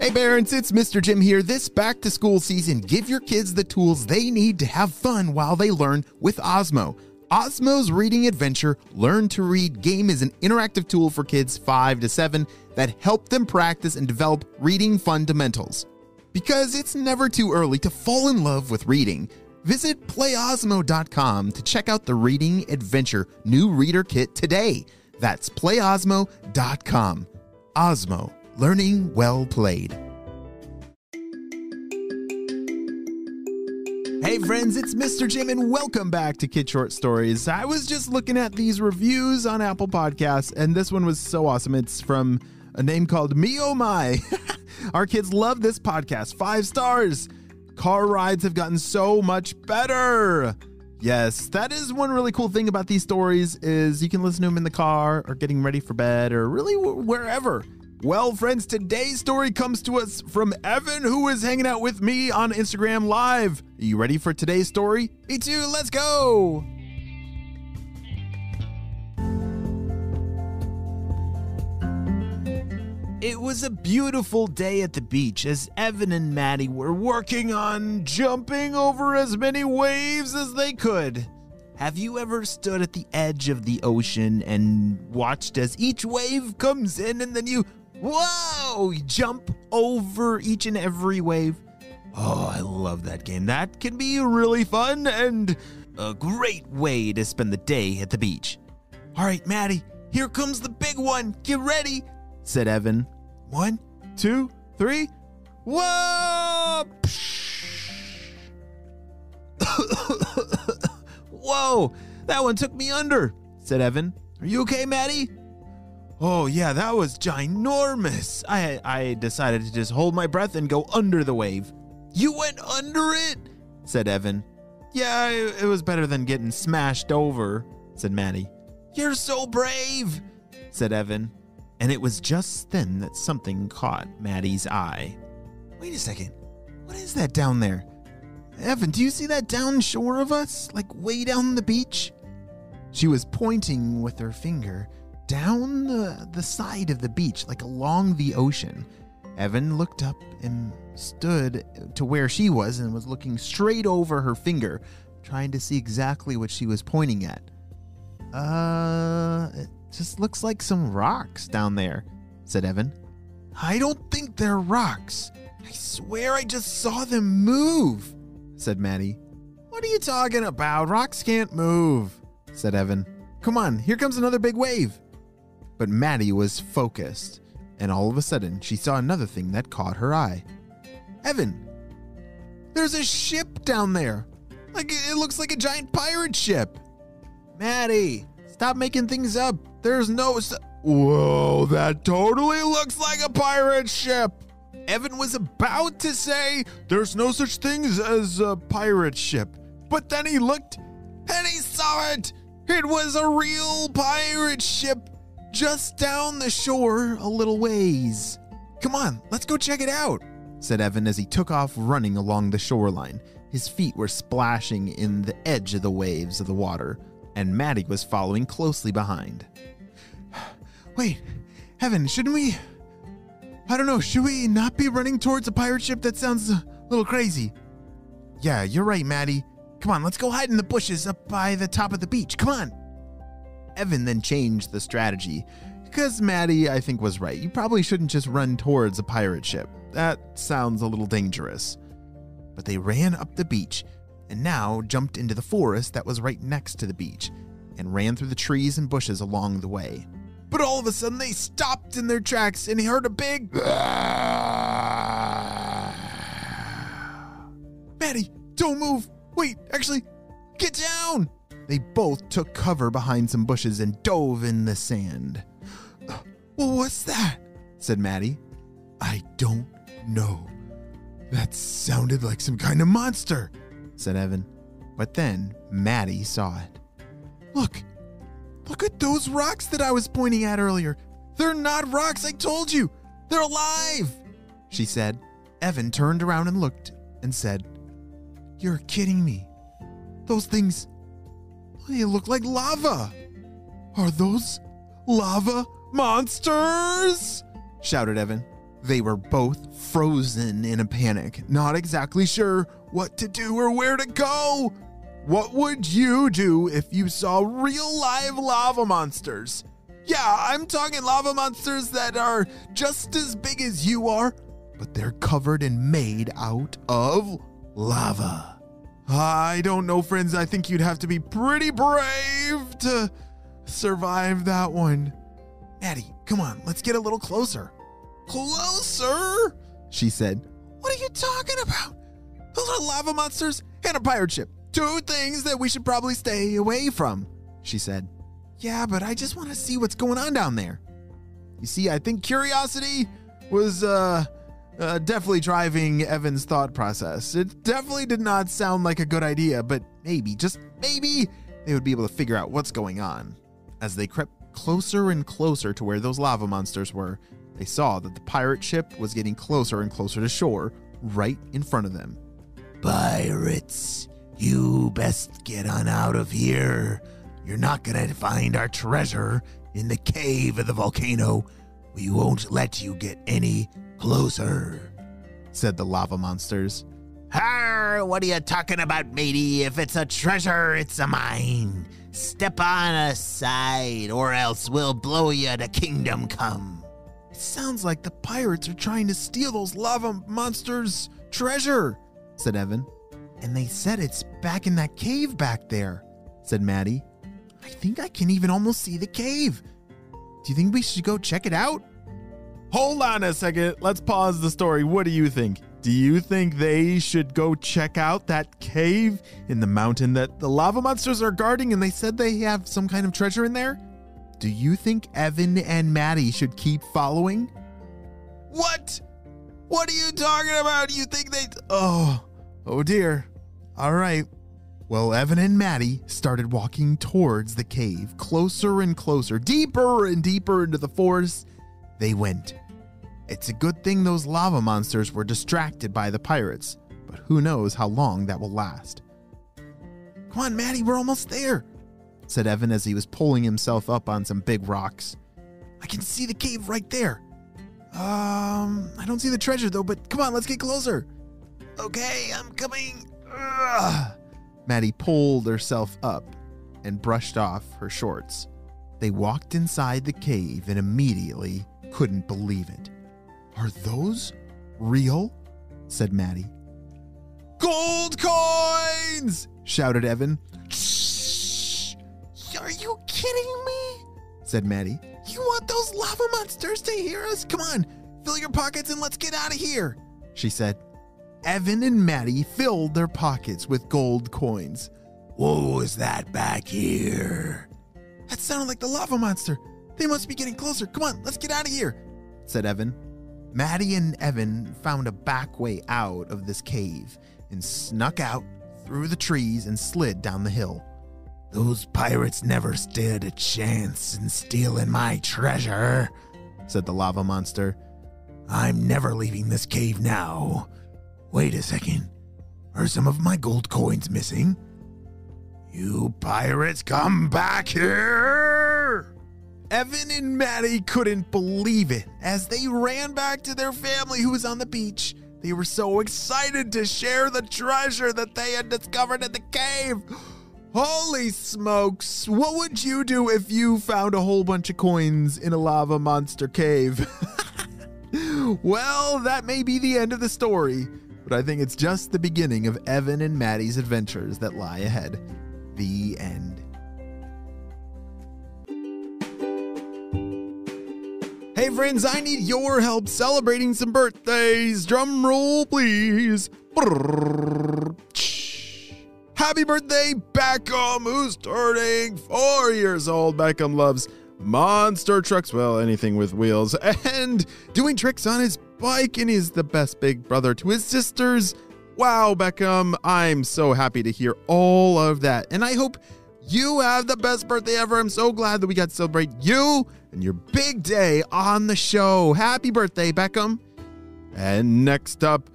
Hey parents, it's Mr. Jim here. This back to school season, give your kids the tools they need to have fun while they learn with Osmo. Osmo's Reading Adventure Learn to Read game is an interactive tool for kids 5 to 7 that help them practice and develop reading fundamentals. Because it's never too early to fall in love with reading. Visit playosmo.com to check out the Reading Adventure new reader kit today. That's playosmo.com. Osmo. Learning well played. Hey friends, it's Mr. Jim and welcome back to Kid Short Stories. I was just looking at these reviews on Apple Podcasts and this one was so awesome. It's from a name called Me Oh My. Our kids love this podcast. 5 stars. Car rides have gotten so much better. Yes, that is one really cool thing about these stories is you can listen to them in the car or getting ready for bed or really wherever. Well, friends, today's story comes to us from Evan, who is hanging out with me on Instagram Live. Are you ready for today's story? Me too, let's go! It was a beautiful day at the beach as Evan and Maddie were working on jumping over as many waves as they could. Have you ever stood at the edge of the ocean and watched as each wave comes in and then you jump over each and every wave? Oh, I love that game. That can be really fun and a great way to spend the day at the beach. All right, Maddie, here comes the big one. Get ready, said Evan. 1, 2, 3. Whoa! Whoa, that one took me under, said Evan. Are you okay, Maddie? Oh yeah, that was ginormous. I decided to just hold my breath and go under the wave. You went under it? Said Evan. Yeah, it was better than getting smashed over, said Maddie. You're so brave, said Evan. And it was just then that something caught Maddie's eye. Wait a second, what is that down there? Evan, do you see that down shore of us? Like way down the beach? She was pointing with her finger down the side of the beach, like along the ocean. Evan looked up and stood to where she was and was looking straight over her finger, trying to see exactly what she was pointing at. It just looks like some rocks down there, said Evan. I don't think they're rocks. I swear I just saw them move, said Maddie. What are you talking about? Rocks can't move, said Evan. Come on, here comes another big wave. But Maddie was focused, and all of a sudden, she saw another thing that caught her eye. Evan, there's a ship down there. It looks like a giant pirate ship. Maddie, stop making things up. There's no... Whoa, that totally looks like a pirate ship. Evan was about to say there's no such thing as a pirate ship. But then he looked and he saw it. It was a real pirate ship just down the shore a little ways. Come on, let's go check it out, said Evan as he took off running along the shoreline. His feet were splashing in the edge of the waves of the water, and Maddie was following closely behind. Wait, Evan, shouldn't we... I don't know, should we not be running towards a pirate ship? That sounds a little crazy. Yeah, you're right, Maddie. Come on, let's go hide in the bushes up by the top of the beach. Come on. Evan then changed the strategy because Maddie, I think, was right. You probably shouldn't just run towards a pirate ship. That sounds a little dangerous. But they ran up the beach and now jumped into the forest that was right next to the beach and ran through the trees and bushes along the way. But all of a sudden they stopped in their tracks and he heard a big... Maddie, don't move. Wait, actually, get down. They both took cover behind some bushes and dove in the sand. Well, what's that? Said Maddie. I don't know. That sounded like some kind of monster, said Evan. But then Maddie saw it. Look at those rocks that I was pointing at earlier. They're not rocks, I told you. They're alive, she said. Evan turned around and looked and said, You're kidding me. Those things, they look like lava. Are those lava monsters? Shouted Evan. They were both frozen in a panic, not exactly sure what to do or where to go. What would you do if you saw real live lava monsters? Yeah, I'm talking lava monsters that are just as big as you are, but they're covered and made out of lava. I don't know, friends. I think you'd have to be pretty brave to survive that one. Maddie, come on, let's get a little closer. Closer? She said. What are you talking about? Those are lava monsters and a pirate ship. Two things that we should probably stay away from, she said. Yeah, but I just want to see what's going on down there. You see, I think curiosity was definitely driving Evan's thought process. It definitely did not sound like a good idea, but maybe, just maybe, they would be able to figure out what's going on. As they crept closer and closer to where those lava monsters were, they saw that the pirate ship was getting closer and closer to shore, right in front of them. Pirates, you best get on out of here. You're not gonna find our treasure in the cave of the volcano. We won't let you get any closer, said the lava monsters. Har, what are you talking about, matey? If it's a treasure, it's a mine. Step on aside, or else we'll blow you to kingdom come. It sounds like the pirates are trying to steal those lava monsters' treasure, said Evan. And they said it's back in that cave back there, said Maddie. I think I can even almost see the cave. Do you think we should go check it out? Hold on a second. Let's pause the story. What do you think? Do you think they should go check out that cave in the mountain that the lava monsters are guarding and they said they have some kind of treasure in there? Do you think Evan and Maddie should keep following? What? What are you talking about? You think they... Oh dear. All right. Well, Evan and Maddie started walking towards the cave, closer and closer, deeper and deeper into the forest they went. It's a good thing those lava monsters were distracted by the pirates, but who knows how long that will last. Come on, Maddie, we're almost there, said Evan as he was pulling himself up on some big rocks. I can see the cave right there. I don't see the treasure though, but come on, let's get closer. Okay, I'm coming. Ugh. Maddie pulled herself up and brushed off her shorts. They walked inside the cave and immediately couldn't believe it. Are those real? Said Maddie. Gold coins! Shouted Evan. Shh! Are you kidding me? Said Maddie. You want those lava monsters to hear us? Come on, fill your pockets and let's get out of here, she said. Evan and Maddie filled their pockets with gold coins. What was that back here? That sounded like the lava monster. They must be getting closer. Come on, let's get out of here, said Evan. Maddie and Evan found a back way out of this cave and snuck out through the trees and slid down the hill. Those pirates never stood a chance in stealing my treasure, said the lava monster. I'm never leaving this cave now. Wait a second. Are some of my gold coins missing? You pirates, come back here! Evan and Maddie couldn't believe it as they ran back to their family who was on the beach. They were so excited to share the treasure that they had discovered in the cave. Holy smokes, what would you do if you found a whole bunch of coins in a lava monster cave? Well, that may be the end of the story, but I think it's just the beginning of Evan and Maddie's adventures that lie ahead. The end. Hey friends, I need your help celebrating some birthdays. Drum roll, please. Happy birthday, Beckham, who's turning 4 years old. Beckham loves monster trucks, well, anything with wheels, and doing tricks on his bike, and he's the best big brother to his sisters. Wow, Beckham, I'm so happy to hear all of that, and I hope you have the best birthday ever. I'm so glad that we got to celebrate you and your big day on the show. Happy birthday, Beckham. And next up,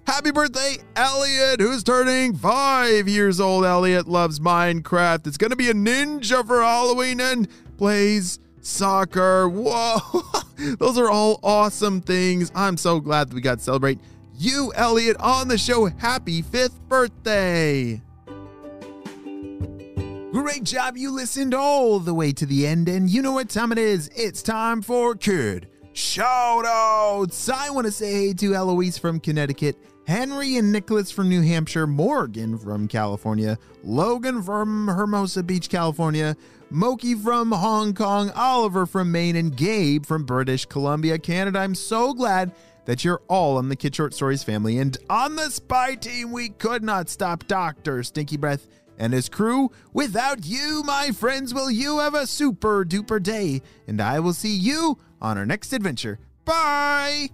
happy birthday, Elliot, who's turning 5 years old. Elliot loves Minecraft. It's going to be a ninja for Halloween and plays soccer. Whoa, those are all awesome things. I'm so glad that we got to celebrate you, Elliot, on the show. Happy 5th birthday. Great job. You listened all the way to the end, and you know what time it is. It's time for Kid Shoutouts. I want to say hey to Eloise from Connecticut, Henry and Nicholas from New Hampshire, Morgan from California, Logan from Hermosa Beach, California, Moki from Hong Kong, Oliver from Maine, and Gabe from British Columbia, Canada. I'm so glad that you're all on the Kid Short Stories family. And on the spy team, we could not stop Dr. Stinky Breath and his crew. Without you, my friends, will you have a super duper day. And I will see you on our next adventure. Bye!